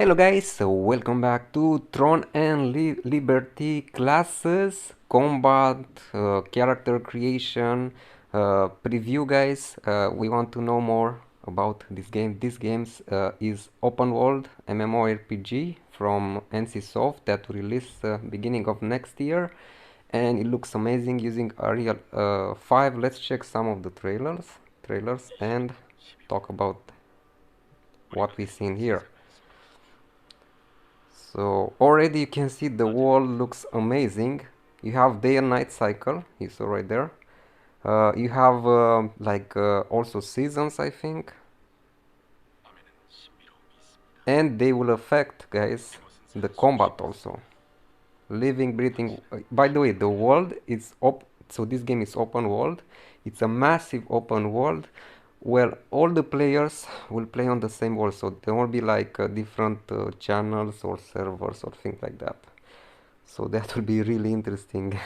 Hello guys, so welcome back to Throne and Liberty classes, combat, character creation, preview guys. We want to know more about this game. This game is open world MMORPG from NCSoft that will release beginning of next year, and it looks amazing using Unreal 5. Let's check some of the trailers and talk about what we see in here. So already you can see the world looks amazing. You have day and night cycle, you saw right there. You have also seasons, I think. And they will affect, guys, the combat also. Living, breathing. By the way, the world is so this game is open world. It's a massive open world where all the players will play on the same world. So there will be like different channels or servers or things like that. So that will be really interesting.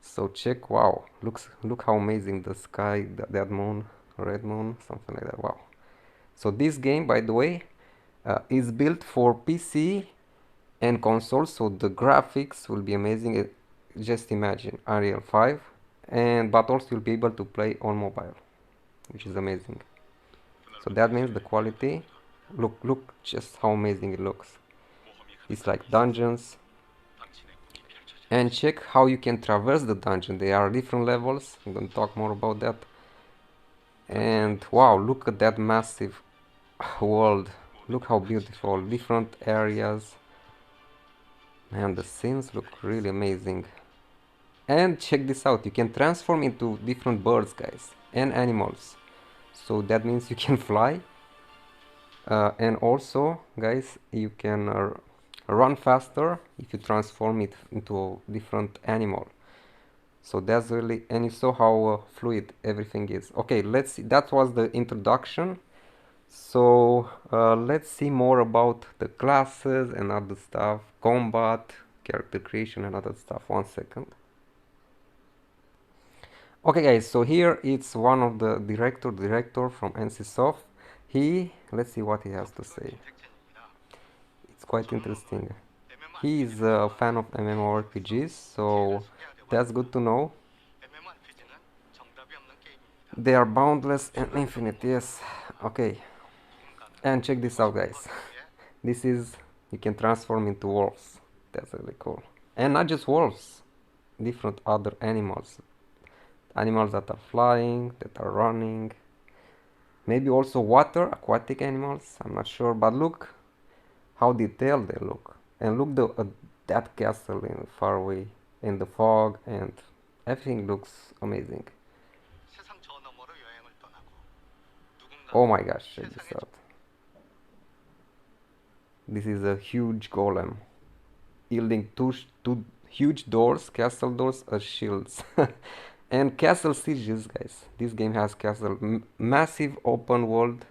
So check, wow, look how amazing the sky, that moon, red moon, something like that. Wow. So this game, by the way, is built for PC and console, so the graphics will be amazing. Just imagine Unreal 5, and but also you'll be able to play on mobile, which is amazing. So that means the quality, look just how amazing it looks. It's like dungeons. And check how you can traverse the dungeon. There are different levels. I'm going to talk more about that. And wow, look at that massive world. Look how beautiful. Different areas. Man, the scenes look really amazing. And check this out. You can transform into different birds, guys, and animals. So that means you can fly. And also, guys, you can run faster if you transform it into a different animal. So that's really, and you saw how fluid everything is. Okay, let's see. That was the introduction. So let's see more about the classes and other stuff, combat, character creation and other stuff. 1 second. Okay guys, so here it's one of the director from NCSoft. Let's see what he has to say. It's quite interesting. He is a fan of MMORPGs, so that's good to know. They are boundless and infinite, yes. Okay. And check this out, guys. This is, you can transform into wolves. That's really cool. And not just wolves, different other animals. Animals that are flying, that are running. Maybe also water, aquatic animals, I'm not sure. But look how detailed they look. And look that castle in far away in the fog, and everything looks amazing. Oh my gosh, check this out. This is a huge golem, yielding two huge doors, castle doors as shields. And castle sieges, guys. This game has massive open world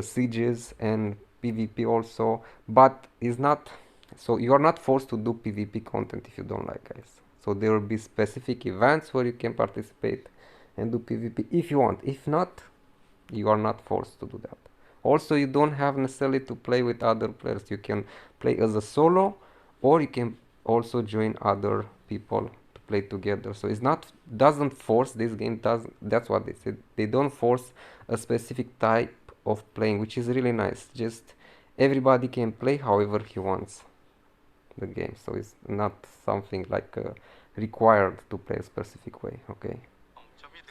sieges and PvP also, but is not, so you are not forced to do PvP content if you don't like, guys. So there will be specific events where you can participate and do PvP if you want. If not, you are not forced to do that. Also, you don't have necessarily to play with other players. You can play as a solo, or you can also join other people to play together. So it's not, doesn't force, this game doesn't, that's what they said. They don't force a specific type of playing, which is really nice. Just everybody can play however he wants the game. So it's not something like required to play a specific way. Okay,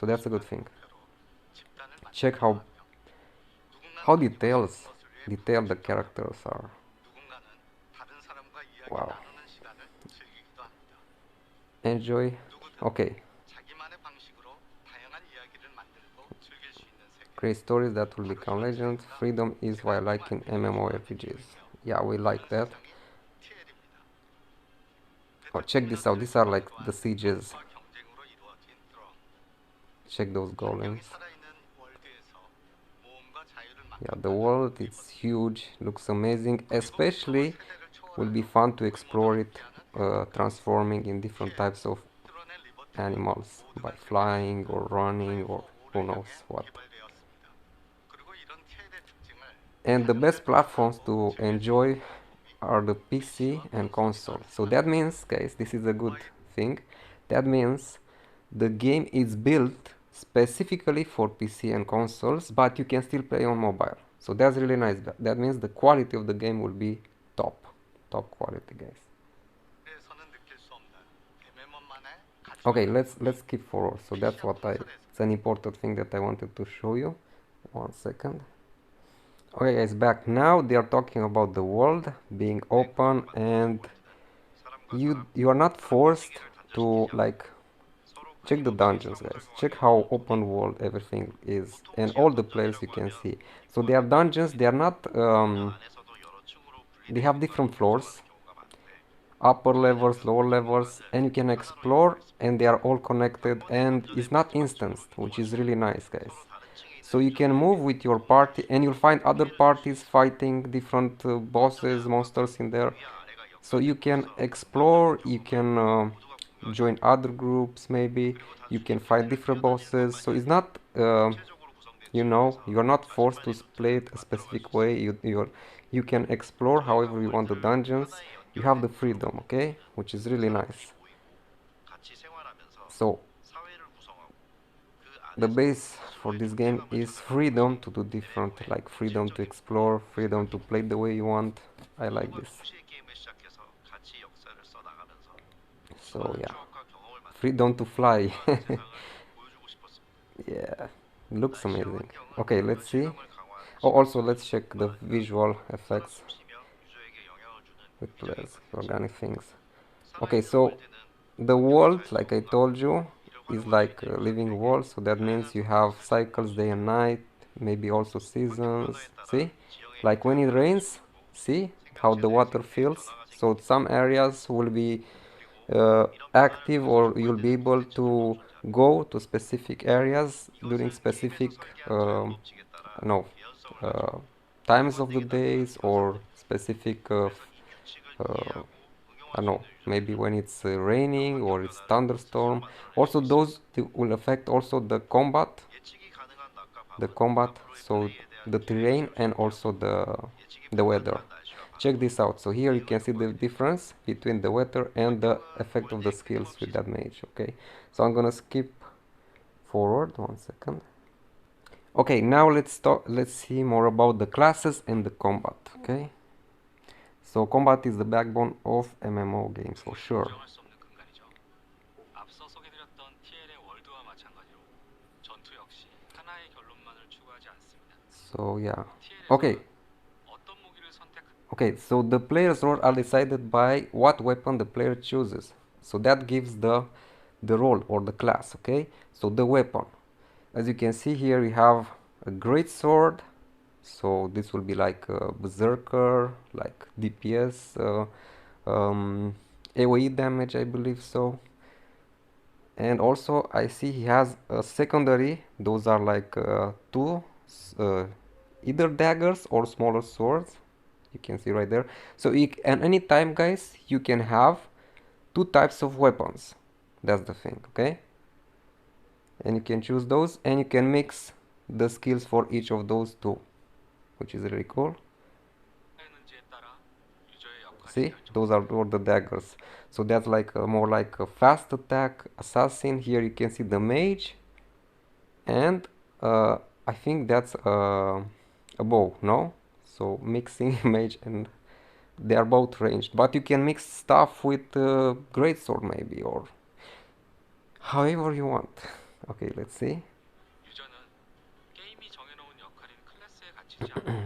so that's a good thing. Check how detailed the characters are. Wow. Enjoy. Okay. Create stories that will become legends. Freedom is why I like in MMORPGs. Yeah, we like that. Oh, check this out. These are like the sieges. Check those golems. Yeah, the world is huge. Looks amazing. Especially will be fun to explore it, transforming in different types of animals by flying or running or who knows what. And the best platforms to enjoy are the PC and console. So that means, guys, this is a good thing. That means the game is built specifically for PC and consoles, but you can still play on mobile. So that's really nice. That means the quality of the game will be top quality, guys. Okay, let's skip forward. So that's what it's an important thing that I wanted to show you. 1 second. Okay, guys, back now. They are talking about the world being open, and you are not forced to like check the dungeons, guys. Check how open world everything is, and all the players you can see. So they are dungeons. They are not. They have different floors, upper levels, lower levels, and you can explore, and they are all connected, and it's not instanced, which is really nice, guys. So you can move with your party, and you'll find other parties fighting different bosses, monsters in there. So you can explore, you can join other groups, maybe you can fight different bosses. So it's not you're not forced to play it a specific way. You can explore however you want the dungeons. You have the freedom, okay, which is really nice. So the base for this game is freedom to do different, like freedom to explore, freedom to play the way you want. I like this. So yeah, freedom to fly. Yeah, looks amazing. Okay, let's see. Oh, also let's check the visual effects with players, organic things. Okay, so the world, like I told you, is like a living world. So that means you have cycles, day and night, maybe also seasons. See, like when it rains, see how the water feels. So some areas will be active, or you'll be able to go to specific areas during specific no uh, times of the days, or specific I don't know, maybe when it's raining or it's thunderstorm. Also those will affect also the combat, so the terrain and also the weather. Check this out. So here you can see the difference between the weather and the effect of the skills with that mage. Okay, so I'm gonna skip forward 1 second. Okay, now let's see more about the classes and the combat. Okay, so combat is the backbone of MMO games for sure. So yeah, okay. Okay, so the player's role are decided by what weapon the player chooses. So that gives the role or the class, okay? So the weapon. As you can see here, we have a great sword. So this will be like a berserker, like DPS, AoE damage, I believe so. And also I see he has a secondary. Those are like two, uh, either daggers or smaller swords. You can see right there. So and anytime, guys, you can have two types of weapons. That's the thing, okay? And you can choose those, and you can mix the skills for each of those two, which is really cool. See, those are all the daggers. So that's like more like a fast attack assassin. Here you can see the mage, and I think that's a bow, no? So mixing mage, and they are both ranged, but you can mix stuff with greatsword maybe, or however you want. Okay, let's see.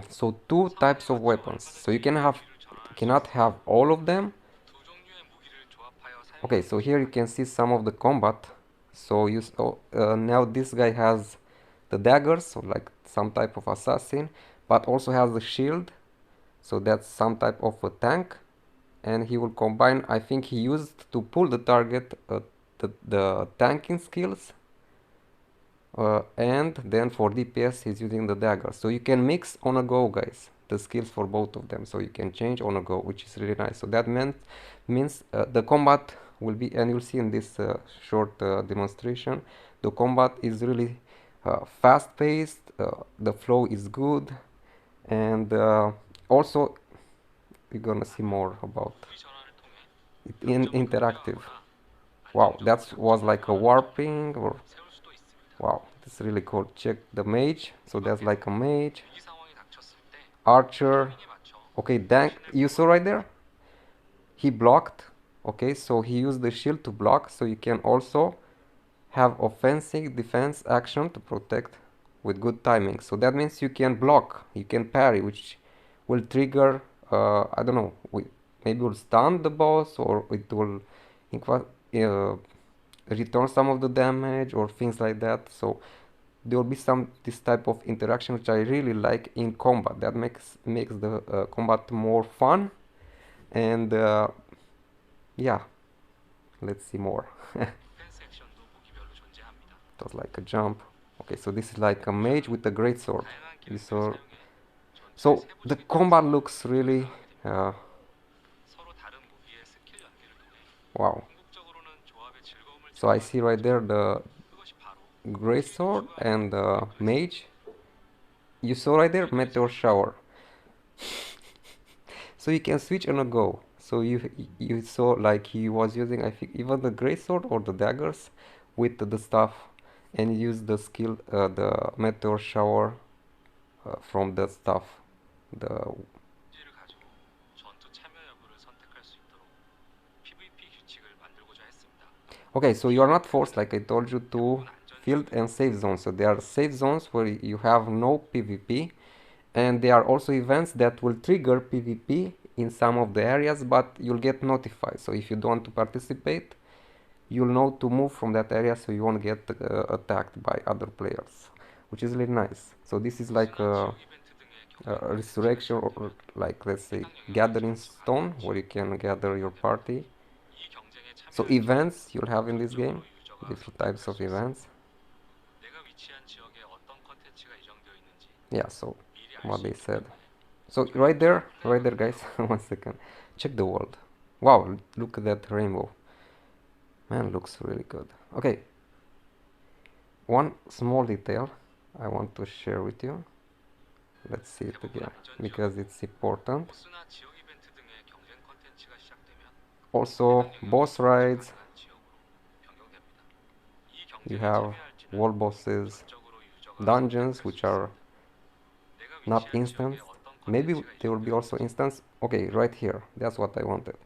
So two types of weapons. So you cannot have all of them. Okay, so here you can see some of the combat. So now this guy has the daggers, so like some type of assassin, but also has the shield. So that's some type of a tank, and he will combine. I think he used to pull the target the tanking skills, and then for DPS he's using the dagger. So you can mix on a go, guys, the skills for both of them. So you can change on a go, which is really nice. So that means the combat will be, and you'll see in this short demonstration, the combat is really fast paced, the flow is good, And also we're gonna see more about it in interactive. Wow, that was like a warping or wow, that's really cool. Check the mage. So there's like a mage, archer. Okay, dank. You saw right there? He blocked. Okay, so he used the shield to block. So you can also have offensive defense action to protect with good timing. So that means you can block, you can parry, which will trigger, I don't know, maybe will stun the boss or it will uh, return some of the damage or things like that. So there will be some this type of interaction which I really like in combat. That makes the combat more fun and yeah, let's see more. It was like a jump. Okay, so this is like a mage with a great sword. This sword. So the combat looks really wow. So I see right there the great sword and the mage. You saw right there meteor shower. So you can switch on a go. So you saw like he was using I think even the great sword or the daggers with the stuff and use the skill the meteor shower from the stuff the okay, so you are not forced, like I told you, to field and safe zones. So there are safe zones where you have no PvP, and there are also events that will trigger PvP in some of the areas, but you'll get notified. So if you don't want to participate, you'll know to move from that area so you won't get attacked by other players, which is really nice. So this is like a resurrection or like let's say gathering stone where you can gather your party. So events you'll have in this game, different types of events. Yeah, so what they said. So right there guys, 1 second. Check the world. Wow, look at that rainbow. Man, looks really good. Okay, one small detail I want to share with you. Let's see it again because it's important. Also, boss rides. You have wall bosses, dungeons which are not instant. Maybe there will be also instance. Okay, right here. That's what I wanted.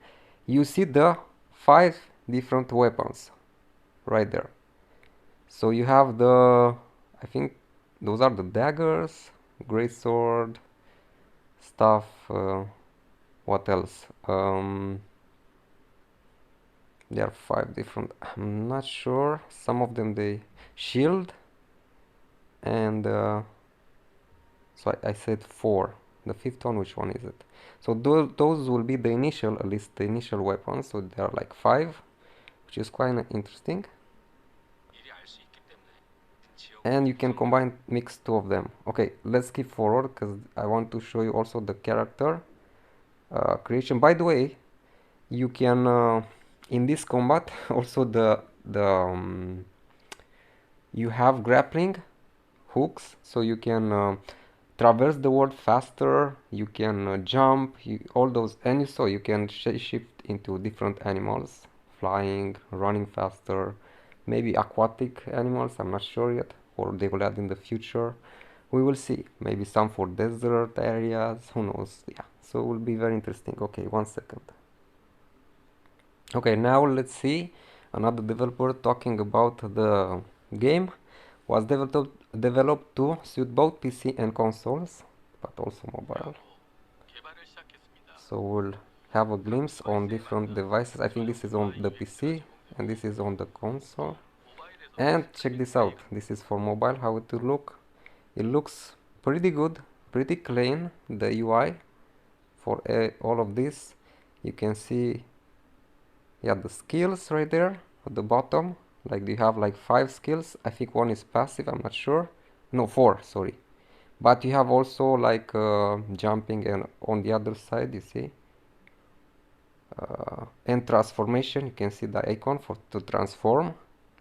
You see the 5 different weapons right there. So you have the, I think those are the daggers, great sword, stuff. What else? There are 5 different. I'm not sure. Some of them they shield, and so I said 4. The fifth one, which one is it? So those will be the initial, at least the initial weapons. So there are like 5, which is quite interesting. And you can combine mix 2 of them. Okay, let's skip forward because I want to show you also the character creation. By the way, you can in this combat also the you have grappling hooks, so you can traverse the world faster. You can jump, all those, and you saw you can shift into different animals, flying, running faster, maybe aquatic animals. I'm not sure yet, or they will add in the future. We will see. Maybe some for desert areas. Who knows? Yeah. So it will be very interesting. Okay, 1 second. Okay, now let's see another developer talking about the game was developed to suit both PC and consoles, but also mobile. So we'll have a glimpse on different devices. I think this is on the PC and this is on the console. And check this out. This is for mobile, how it will look. It looks pretty good, pretty clean, the UI for all of this. You can see, yeah, the skills right there at the bottom. Like you have like 5 skills. I think one is passive, I'm not sure. No, 4, sorry. But you have also like jumping, and on the other side you see and transformation. You can see the icon for to transform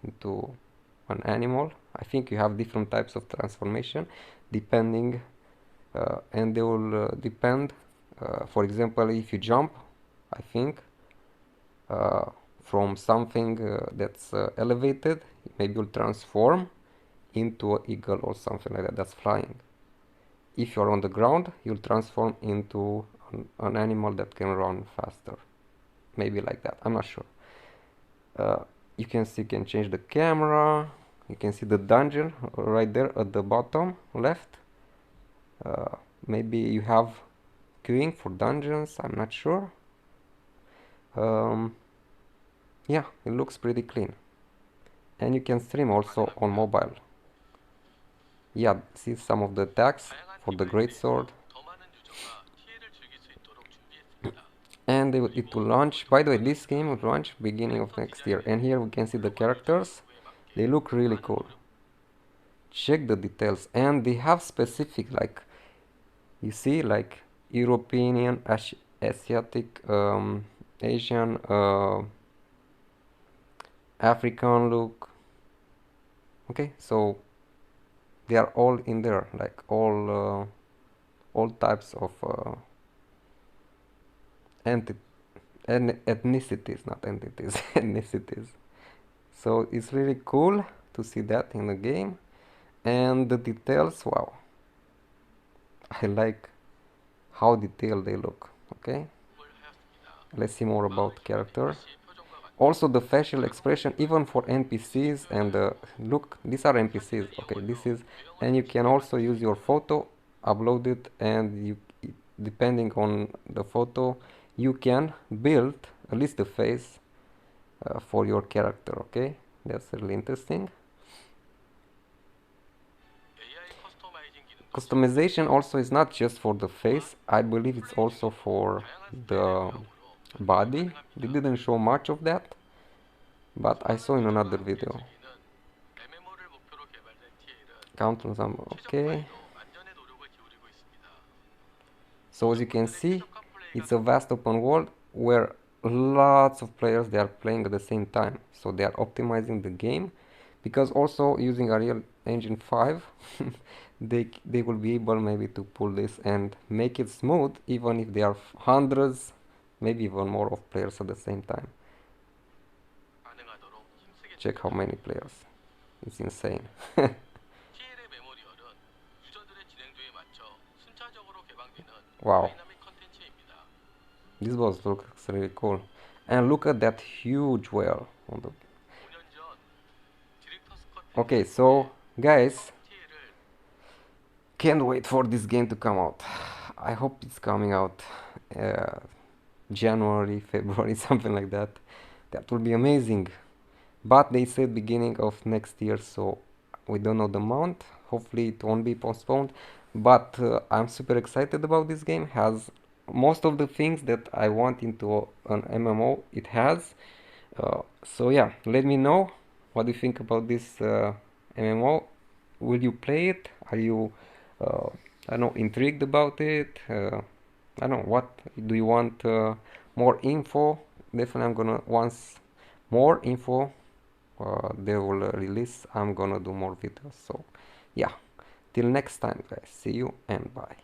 into an animal. I think you have different types of transformation depending and they will depend. For example, if you jump, I think, uh, from something that's elevated, maybe you'll transform into an eagle or something like that that's flying. If you're on the ground, you'll transform into an animal that can run faster. Maybe like that, I'm not sure. You can see, you can change the camera. You can see the dungeon right there at the bottom left. Maybe you have queuing for dungeons, I'm not sure. Yeah, it looks pretty clean. And you can stream also on mobile. Yeah, see some of the attacks for the greatsword. And it will launch. By the way, this game will launch beginning of next year. And here we can see the characters. They look really cool. Check the details. And they have specific, like, you see, like European, Asiatic, Asian, African look. Okay, so they are all in there, like all types of ethnicities, not entities, ethnicities. So it's really cool to see that in the game, and the details. Wow, I like how detailed they look. Okay, let's see more about character. Also the facial expression, even for NPCs, and look, these are NPCs. Okay, this is, and you can also use your photo, upload it, and you, depending on the photo, you can build at least the face for your character. Okay, that's really interesting. Customization also is not just for the face, I believe it's also for the body. They didn't show much of that, but I saw in another video. Count on some, okay. So as you can see, it's a vast open world where lots of players, they are playing at the same time. So they are optimizing the game, because also using Unreal Engine 5 they will be able maybe to pull this and make it smooth, even if there are hundreds, maybe even more of players at the same time. Check how many players. It's insane. Wow. This boss looks really cool. And look at that huge whale on the... Okay, so guys, can't wait for this game to come out. I hope it's coming out uh, January, February, something like that. That will be amazing. But they said beginning of next year, so we don't know the month. Hopefully it won't be postponed. But I'm super excited about this game. Has most of the things that I want into an MMO. It has. So yeah, let me know what do you think about this MMO. Will you play it? Are you, I don't know, intrigued about it? I don't know, what do you want more info? Definitely, I'm gonna, once more info they will release, I'm gonna do more videos. So yeah, till next time guys, see you and bye.